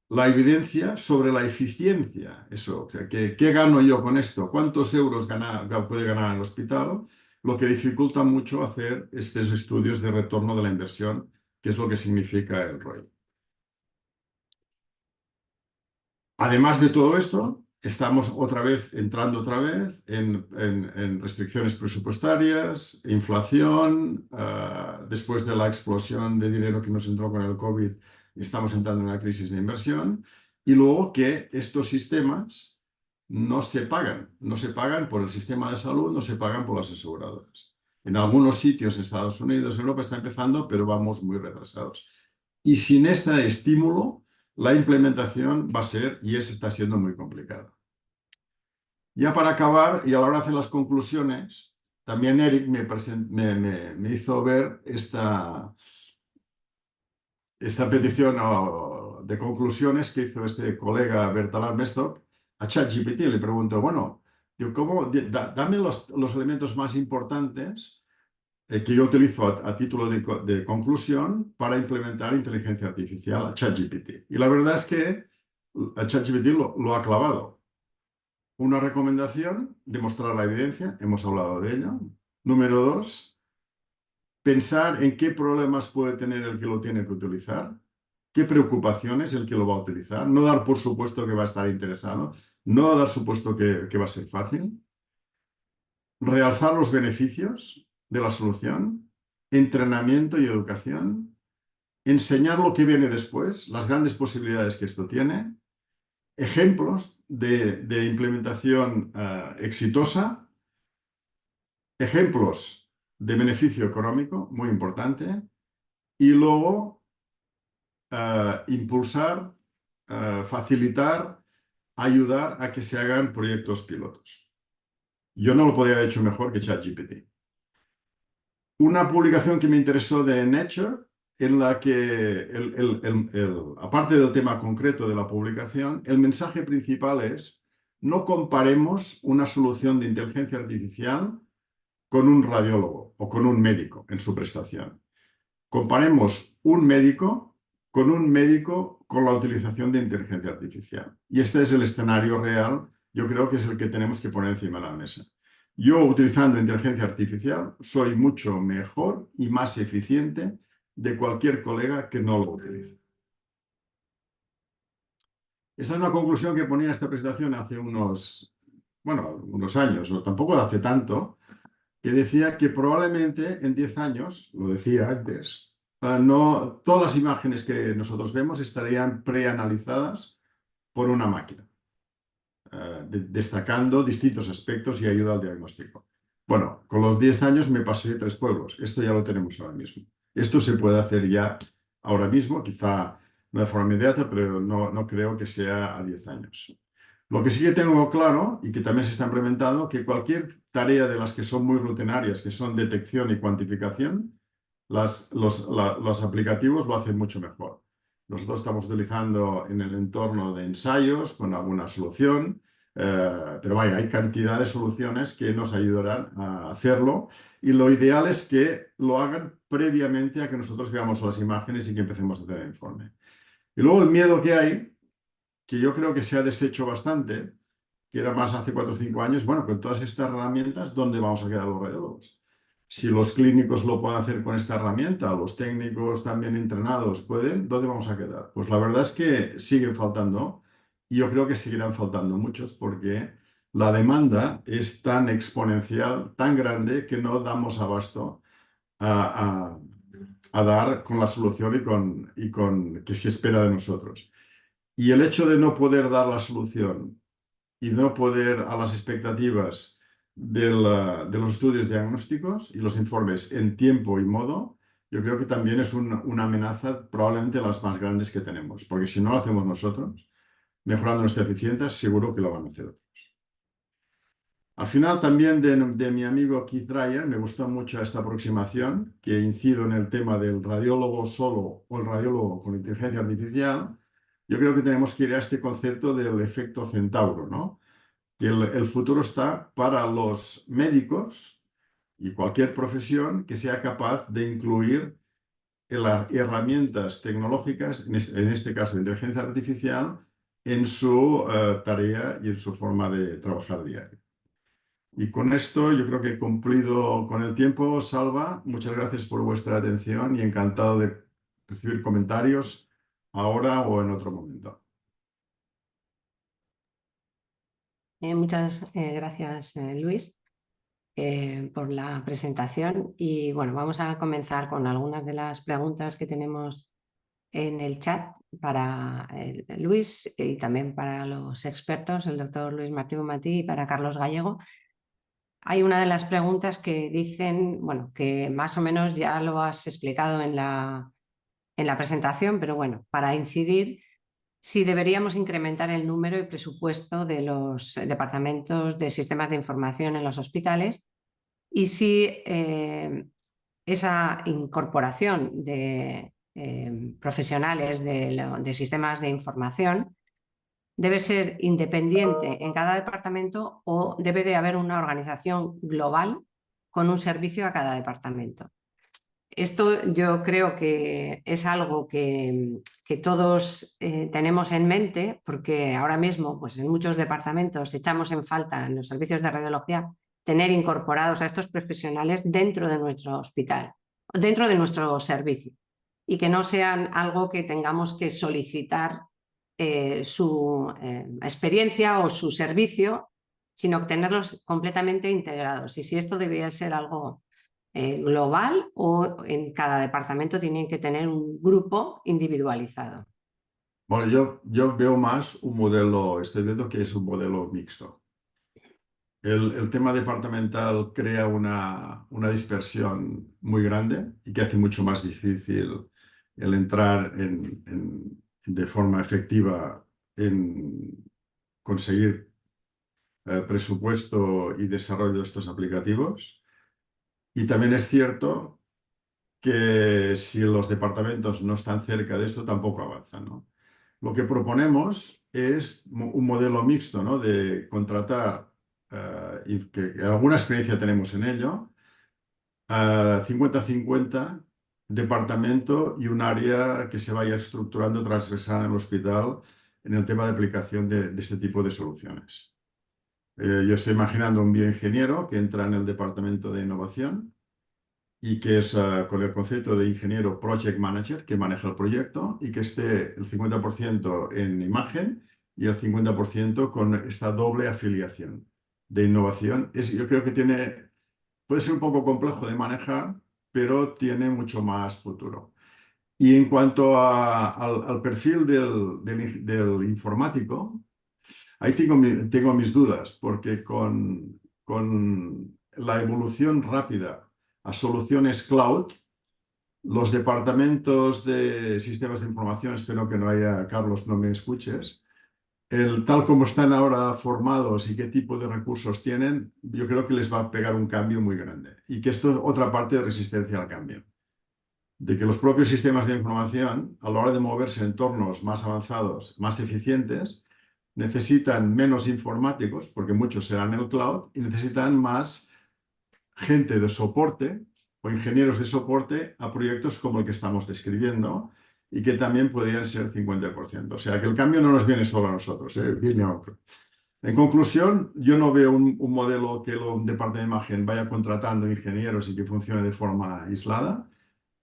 La evidencia sobre la eficiencia, eso, o sea, ¿qué gano yo con esto? ¿Cuántos euros puede ganar el hospital? Lo que dificulta mucho hacer estos estudios de retorno de la inversión, que es lo que significa el ROI. Además de todo esto, estamos entrando otra vez en restricciones presupuestarias, inflación, después de la explosión de dinero que nos entró con el COVID, estamos entrando en una crisis de inversión, y luego que estos sistemas no se pagan por el sistema de salud, no se pagan por las aseguradoras. En algunos sitios, en Estados Unidos, Europa está empezando, pero vamos muy retrasados. Y sin este estímulo, la implementación va a ser y está siendo muy complicada. Ya para acabar, y a la hora de hacer las conclusiones, también Eric me hizo ver esta petición de conclusiones que hizo este colega Bertalan Mestok a ChatGPT. Le pregunto, bueno, dame los elementos más importantes que yo utilizo a título de conclusión para implementar inteligencia artificial a ChatGPT. Y la verdad es que a ChatGPT lo ha clavado. Una recomendación, demostrar la evidencia, hemos hablado de ello. Número 2, pensar en qué problemas puede tener el que lo tiene que utilizar, qué preocupaciones el que lo va a utilizar, no dar por supuesto que va a estar interesado, no dar supuesto que va a ser fácil. Realzar los beneficios de la solución, entrenamiento y educación, enseñar lo que viene después, las grandes posibilidades que esto tiene, ejemplos de implementación exitosa, ejemplos de beneficio económico, muy importante, y luego impulsar, facilitar, ayudar a que se hagan proyectos pilotos. Yo no lo podría haber hecho mejor que ChatGPT. Una publicación que me interesó de Nature, en la que, aparte del tema concreto de la publicación, el mensaje principal es: no comparemos una solución de inteligencia artificial con un radiólogo o con un médico en su prestación. Comparemos un médico con la utilización de inteligencia artificial. Y este es el escenario real, yo creo que es el que tenemos que poner encima de la mesa. Yo, utilizando inteligencia artificial, soy mucho mejor y más eficiente de cualquier colega que no lo utilice. Esta es una conclusión que ponía esta presentación hace unos años, no, tampoco hace tanto, que decía que probablemente en 10 años, lo decía antes, no todas las imágenes que nosotros vemos estarían preanalizadas por una máquina, destacando distintos aspectos y ayuda al diagnóstico. Bueno, con los 10 años me pasé 3 pueblos. Esto ya lo tenemos ahora mismo. Esto se puede hacer ya ahora mismo, quizá no de forma inmediata, pero no creo que sea a 10 años. Lo que sí que tengo claro, y que también se está implementando, que cualquier tarea de las que son muy rutinarias, que son detección y cuantificación, los aplicativos lo hacen mucho mejor. Nosotros estamos utilizando en el entorno de ensayos con alguna solución, pero vaya, hay cantidad de soluciones que nos ayudarán a hacerlo, y lo ideal es que lo hagan previamente a que nosotros veamos las imágenes y que empecemos a hacer el informe. Y luego el miedo que hay, que yo creo que se ha deshecho bastante, que era más hace 4 o 5 años, bueno, con todas estas herramientas, ¿dónde vamos a quedar los radiólogos? Si los clínicos lo pueden hacer con esta herramienta, los técnicos también entrenados pueden, ¿dónde vamos a quedar? Pues la verdad es que siguen faltando, y yo creo que seguirán faltando muchos, porque la demanda es tan exponencial, tan grande, que no damos abasto a dar con la solución y con que se espera de nosotros. Y el hecho de no poder dar la solución y no poder a las expectativas de los estudios diagnósticos y los informes en tiempo y modo, yo creo que también es una amenaza probablemente las más grandes que tenemos, porque si no lo hacemos nosotros, mejorando nuestra eficiencia, seguro que lo van a hacer otros. Al final también de mi amigo Keith Dreyer me gustó mucho esta aproximación, que incido en el tema del radiólogo solo o el radiólogo con inteligencia artificial. Yo creo que tenemos que ir a este concepto del efecto centauro, ¿no? Y el futuro está para los médicos y cualquier profesión que sea capaz de incluir las herramientas tecnológicas, en este caso de inteligencia artificial, en su tarea y en su forma de trabajar diario. Y con esto yo creo que he cumplido con el tiempo. Salva, muchas gracias por vuestra atención y encantado de recibir comentarios ahora o en otro momento. Muchas gracias, Luis, por la presentación. Y bueno, vamos a comenzar con algunas de las preguntas que tenemos en el chat para Luis y también para los expertos, el doctor Luis Martí Bonmatí y para Carlos Gallego. Hay una de las preguntas que dicen, bueno, que más o menos ya lo has explicado en la presentación, pero bueno, para incidir, si deberíamos incrementar el número y presupuesto de los departamentos de sistemas de información en los hospitales y si esa incorporación de profesionales de sistemas de información debe ser independiente en cada departamento o debe de haber una organización global con un servicio a cada departamento. Esto yo creo que es algo que todos tenemos en mente, porque ahora mismo pues, en muchos departamentos echamos en falta en los servicios de radiología tener incorporados a estos profesionales dentro de nuestro hospital, dentro de nuestro servicio, y que no sean algo que tengamos que solicitar su experiencia o su servicio, sino tenerlos completamente integrados. Y si esto debería ser algo global o en cada departamento tienen que tener un grupo individualizado. Bueno, yo veo más un modelo, estoy viendo que es un modelo mixto. El tema departamental crea una dispersión muy grande y que hace mucho más difícil el entrar de forma efectiva en conseguir presupuesto y desarrollo de estos aplicativos. Y también es cierto que si los departamentos no están cerca de esto, tampoco avanzan, ¿no? Lo que proponemos es un modelo mixto, ¿no? De contratar, y que alguna experiencia tenemos en ello, 50-50 departamento y un área que se vaya estructurando transversal en el hospital en el tema de aplicación de este tipo de soluciones. Yo estoy imaginando un bioingeniero que entra en el departamento de innovación y que es con el concepto de ingeniero project manager que maneja el proyecto y que esté el 50% en imagen y el 50% con esta doble afiliación de innovación. Yo creo que puede ser un poco complejo de manejar, pero tiene mucho más futuro. Y en cuanto al perfil del informático, ahí tengo mis dudas, porque con la evolución rápida a soluciones cloud, los departamentos de sistemas de información, espero que no haya, Carlos, no me escuches, tal como están ahora formados y qué tipo de recursos tienen, yo creo que les va a pegar un cambio muy grande. Y que esto es otra parte de resistencia al cambio. De que los propios sistemas de información, a la hora de moverse en entornos más avanzados, más eficientes, necesitan menos informáticos, porque muchos serán en el cloud, y necesitan más gente de soporte o ingenieros de soporte a proyectos como el que estamos describiendo y que también podrían ser 50%. O sea, que el cambio no nos viene solo a nosotros, viene a otro. En conclusión, yo no veo un modelo que un departamento de imagen vaya contratando ingenieros y que funcione de forma aislada,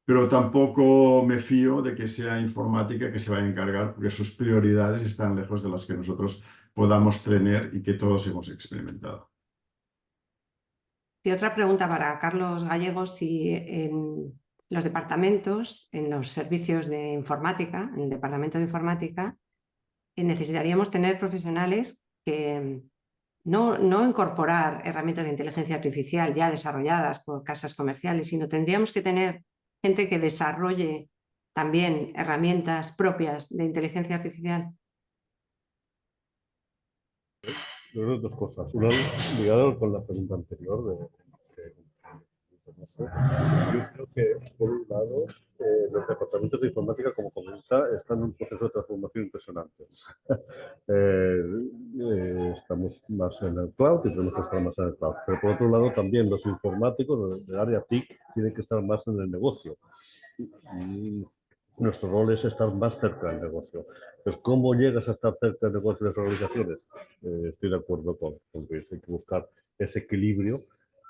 pero tampoco me fío de que sea informática que se vaya a encargar, porque sus prioridades están lejos de las que nosotros podamos tener y que todos hemos experimentado. Y otra pregunta para Carlos Gallego, si en los departamentos, en los servicios de informática, en el departamento de informática, necesitaríamos tener profesionales que no incorporar herramientas de inteligencia artificial ya desarrolladas por casas comerciales, sino tendríamos que tener gente que desarrolle también herramientas propias de inteligencia artificial? Yo creo dos cosas. Una ligada con la pregunta anterior no sé. Yo creo que, por un lado, los departamentos de informática, como comenta, están en un proceso de transformación impresionante. Estamos más en el cloud y tenemos que estar más en el cloud. Pero por otro lado, también los informáticos del área TIC tienen que estar más en el negocio. Y nuestro rol es estar más cerca del negocio. Entonces, ¿cómo llegas a estar cerca del negocio de las organizaciones? Estoy de acuerdo con Luis, hay que buscar ese equilibrio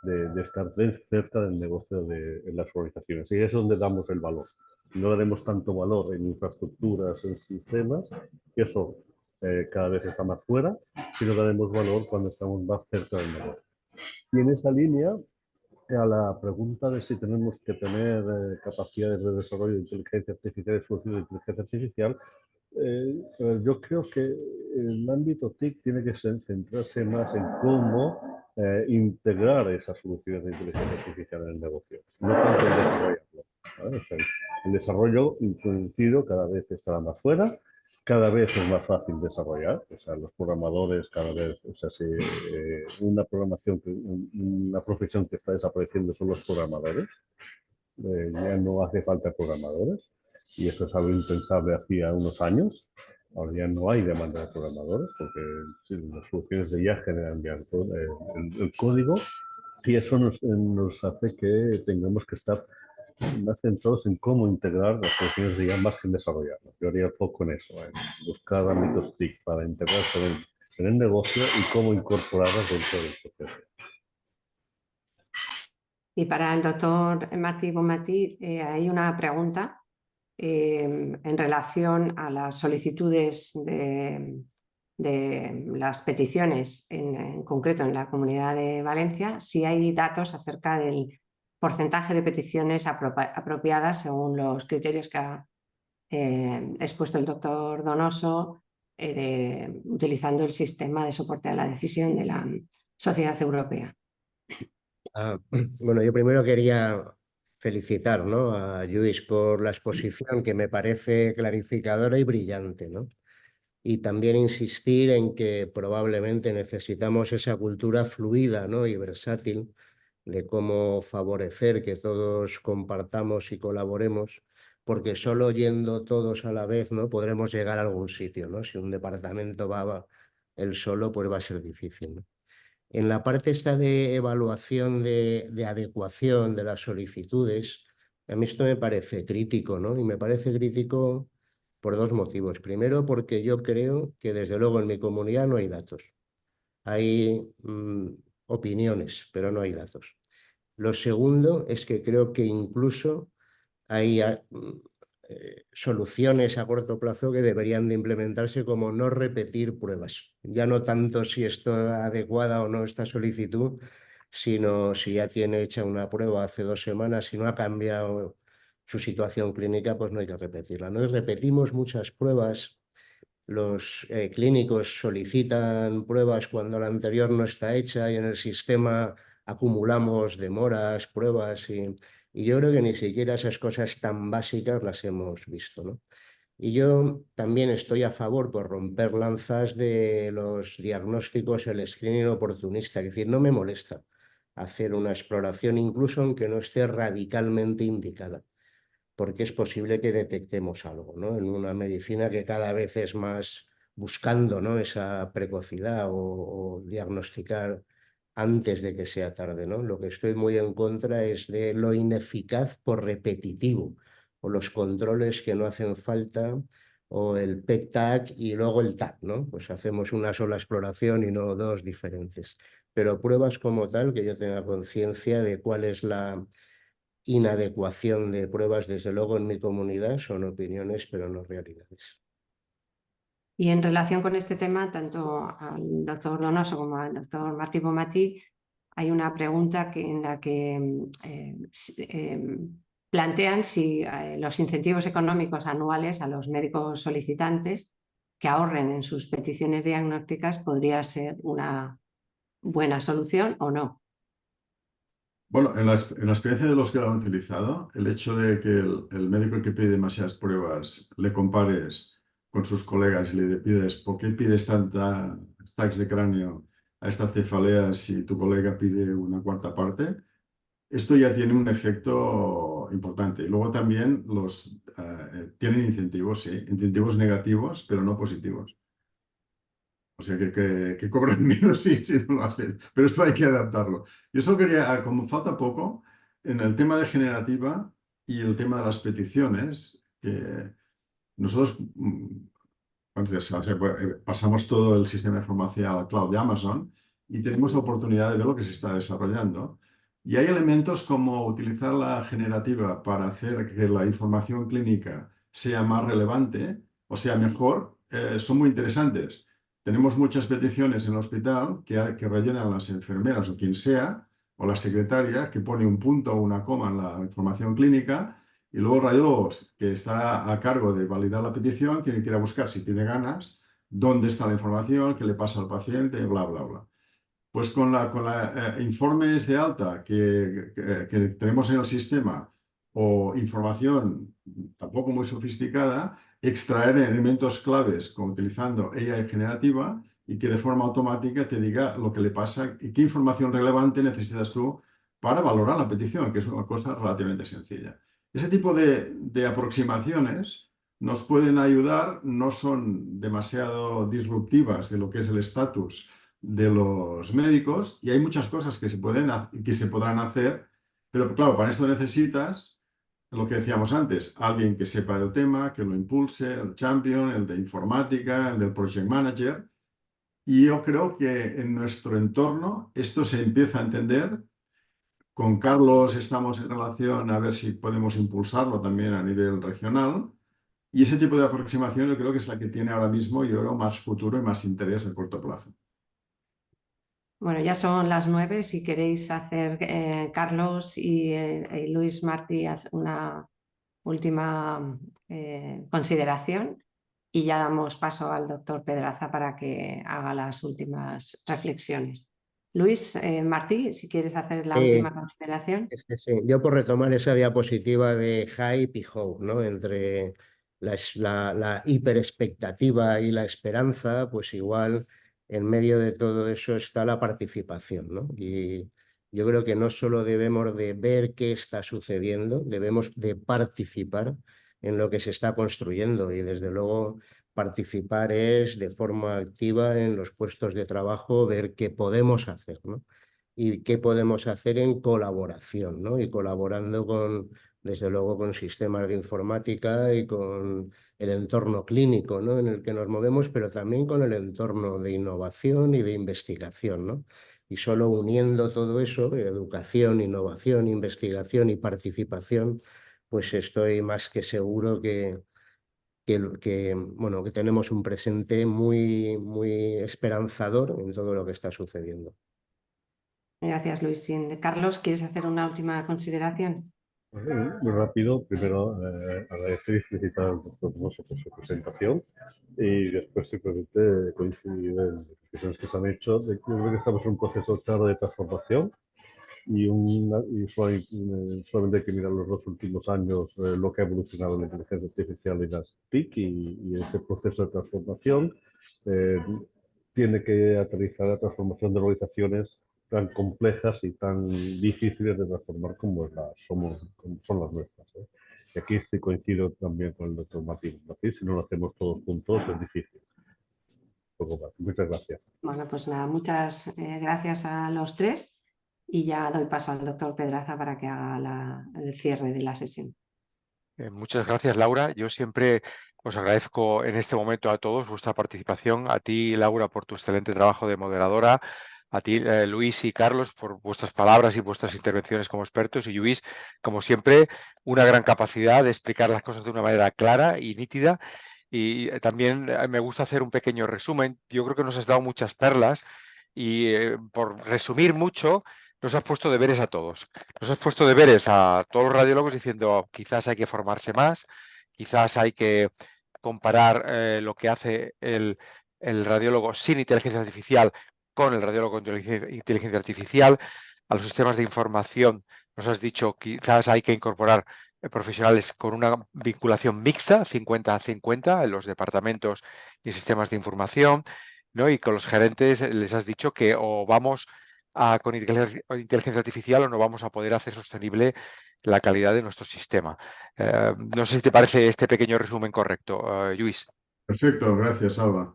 de estar cerca del negocio en las organizaciones. Y es donde damos el valor. No daremos tanto valor en infraestructuras, en sistemas, que eso cada vez está más fuera, sino daremos valor cuando estamos más cerca del negocio. Y en esa línea, a la pregunta de si tenemos que tener capacidades de desarrollo de inteligencia artificial y soluciones de inteligencia artificial, yo creo que el ámbito TIC tiene que centrarse más en cómo integrar esas soluciones de inteligencia artificial en el negocio, no tanto en desarrollarlo. ¿Vale? O sea, el desarrollo introducido cada vez estará más fuera, cada vez es más fácil desarrollar, o sea, los programadores cada vez, o sea, una programación, una profesión que está desapareciendo son los programadores, ya no hace falta programadores, y eso es algo impensable hacía unos años. Ahora ya no hay demanda de programadores porque sí, las soluciones de IA generan ya el código, y eso nos hace que tengamos que estar más centrados en cómo integrar las soluciones de IA más que en desarrollarlas. Yo haría foco en eso, en buscar ámbitos TIC para integrarse en el negocio y cómo incorporarlas dentro del proceso. Y para el doctor Martí Bonmatí hay una pregunta en relación a las solicitudes de las peticiones, en concreto en la Comunidad de Valencia, si hay datos acerca del porcentaje de peticiones apropiadas según los criterios que ha expuesto el doctor Donoso, utilizando el sistema de soporte a la decisión de la Sociedad Europea. Bueno, yo primero quería felicitar, ¿no?, a Lluís por la exposición, que me parece clarificadora y brillante, ¿no? Y también insistir en que probablemente necesitamos esa cultura fluida, ¿no?, y versátil de cómo favorecer que todos compartamos y colaboremos, porque solo yendo todos a la vez, ¿no?, podremos llegar a algún sitio, ¿no? Si un departamento va él solo, pues va a ser difícil, ¿no? En la parte esta de evaluación de adecuación de las solicitudes, a mí esto me parece crítico, ¿no? Y me parece crítico por dos motivos. Primero, porque yo creo que desde luego en mi comunidad no hay datos. Hay opiniones, pero no hay datos. Lo segundo es que creo que incluso hay soluciones a corto plazo que deberían de implementarse, como no repetir pruebas. Ya no tanto si está adecuada o no esta solicitud, sino si ya tiene hecha una prueba hace 2 semanas y no ha cambiado su situación clínica, pues no hay que repetirla, ¿no? Y repetimos muchas pruebas. Los clínicos solicitan pruebas cuando la anterior no está hecha y en el sistema acumulamos demoras, pruebas y yo creo que ni siquiera esas cosas tan básicas las hemos visto, ¿no? Y yo también estoy a favor por romper lanzas de los diagnósticos, el screening oportunista. Es decir, no me molesta hacer una exploración, incluso aunque no esté radicalmente indicada, porque es posible que detectemos algo, ¿no?, en una medicina que cada vez es más buscando, ¿no?, esa precocidad o diagnosticar antes de que sea tarde, ¿no? Lo que estoy muy en contra es de lo ineficaz por repetitivo, o los controles que no hacen falta, o el PET-TAC y luego el TAC, ¿no? Pues hacemos una sola exploración y no dos diferentes. Pero pruebas como tal, que yo tenga conciencia de cuál es la inadecuación de pruebas, desde luego en mi comunidad, son opiniones, pero no realidades. Y en relación con este tema, tanto al doctor Donoso como al doctor Martí Bonmatí, hay una pregunta en la que plantean si los incentivos económicos anuales a los médicos solicitantes que ahorren en sus peticiones diagnósticas podría ser una buena solución o no. Bueno, en la experiencia de los que lo han utilizado, el hecho de que el médico que pide demasiadas pruebas le compares con sus colegas y le pides ¿por qué pides tantas stacks de cráneo a estas cefaleas si tu colega pide una cuarta parte? Esto ya tiene un efecto importante. Y luego también tienen incentivos, sí, incentivos negativos, pero no positivos. O sea, que cobran menos si no lo hacen. Pero esto hay que adaptarlo. Yo solo quería, como falta poco, en el tema de generativa y el tema de las peticiones, que nosotros entonces, o sea, pasamos todo el sistema de información al cloud de Amazon y tenemos la oportunidad de ver lo que se está desarrollando. Y hay elementos como utilizar la generativa para hacer que la información clínica sea más relevante, o sea, mejor, son muy interesantes. Tenemos muchas peticiones en el hospital que rellenan las enfermeras o quien sea, o la secretaria, que pone un punto o una coma en la información clínica y luego el radiólogo que está a cargo de validar la petición tiene que ir a buscar, si tiene ganas, dónde está la información, qué le pasa al paciente, bla, bla, bla. Pues con informes de alta que tenemos en el sistema o información tampoco muy sofisticada, extraer elementos claves como utilizando AI generativa y que de forma automática te diga lo que le pasa y qué información relevante necesitas tú para valorar la petición, que es una cosa relativamente sencilla. Ese tipo de aproximaciones nos pueden ayudar, no son demasiado disruptivas de lo que es el estatus de los médicos y hay muchas cosas que se podrán hacer, pero claro, para esto necesitas lo que decíamos antes, alguien que sepa del tema, que lo impulse, el champion, el de informática, el del project manager. Y yo creo que en nuestro entorno esto se empieza a entender. Con Carlos estamos en relación a ver si podemos impulsarlo también a nivel regional. Y ese tipo de aproximación yo creo que es la que tiene ahora mismo, yo creo, más futuro y más interés a corto plazo. Bueno, ya son las 9. Si queréis hacer, Carlos y Luis Martí, una última consideración y ya damos paso al doctor Pedraza para que haga las últimas reflexiones. Luis Martí, si quieres hacer la última consideración. Sí. Yo por retomar esa diapositiva de hype y hope, ¿no? Entre la hiperexpectativa y la esperanza, pues igual en medio de todo eso está la participación, ¿no? Y yo creo que no solo debemos de ver qué está sucediendo, debemos de participar en lo que se está construyendo y desde luego participar es de forma activa en los puestos de trabajo, ver qué podemos hacer, ¿no? Y qué podemos hacer en colaboración, ¿no? Y colaborando con, desde luego, con sistemas de informática y con el entorno clínico, ¿no? En el que nos movemos, pero también con el entorno de innovación y de investigación, ¿no? Y solo uniendo todo eso, educación, innovación, investigación y participación, pues estoy más que seguro bueno, que tenemos un presente muy, muy esperanzador en todo lo que está sucediendo. Gracias, Luis. Carlos, ¿quieres hacer una última consideración? Muy rápido, primero agradecer y felicitar al doctor Donoso por su presentación y después simplemente coincidir en las reflexiones que se han hecho de que yo creo que estamos en un proceso claro de transformación y solamente hay que mirar los 2 últimos años lo que ha evolucionado la inteligencia artificial y las TIC y ese proceso de transformación tiene que aterrizar la transformación de organizaciones tan complejas y tan difíciles de transformar como son las nuestras. Y aquí sí coincido también con el doctor Martín. Si no lo hacemos todos juntos es difícil. Poco más. Muchas gracias. Bueno, pues nada, muchas gracias a los tres y ya doy paso al doctor Pedraza para que haga el cierre de la sesión. Muchas gracias, Laura. Yo siempre os agradezco en este momento a todos vuestra participación. A ti, Laura, por tu excelente trabajo de moderadora. A ti, Luis y Carlos, por vuestras palabras y vuestras intervenciones como expertos. Y Luis, como siempre, una gran capacidad de explicar las cosas de una manera clara y nítida. Y también me gusta hacer un pequeño resumen. Yo creo que nos has dado muchas perlas y por resumir mucho, nos has puesto deberes a todos. Nos has puesto deberes a todos los radiólogos diciendo quizás hay que formarse más, quizás hay que comparar lo que hace el radiólogo sin inteligencia artificial con el radiólogo con inteligencia artificial. a los sistemas de información, nos has dicho quizás hay que incorporar profesionales con una vinculación mixta, 50-50, en los departamentos y sistemas de información, ¿no? Y con los gerentes les has dicho que o vamos con inteligencia artificial o no vamos a poder hacer sostenible la calidad de nuestro sistema. No sé si te parece este pequeño resumen correcto, Lluís. Perfecto, gracias, Alba.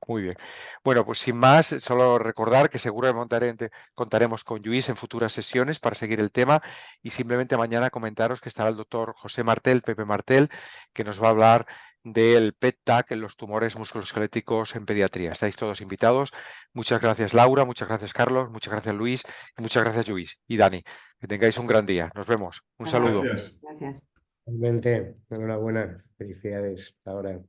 Muy bien. Bueno, pues sin más, solo recordar que seguramente contaremos con Lluís en futuras sesiones para seguir el tema y simplemente mañana comentaros que estará el doctor José Martel, Pepe Martel, que nos va a hablar del PET-TAC en los tumores musculoesqueléticos en pediatría. Estáis todos invitados. Muchas gracias, Laura, muchas gracias, Carlos, muchas gracias, Luis, y muchas gracias, Lluís y Dani. Que tengáis un gran día. Nos vemos. Un saludo. Gracias. Gracias. Realmente, enhorabuena, felicidades. Ahora.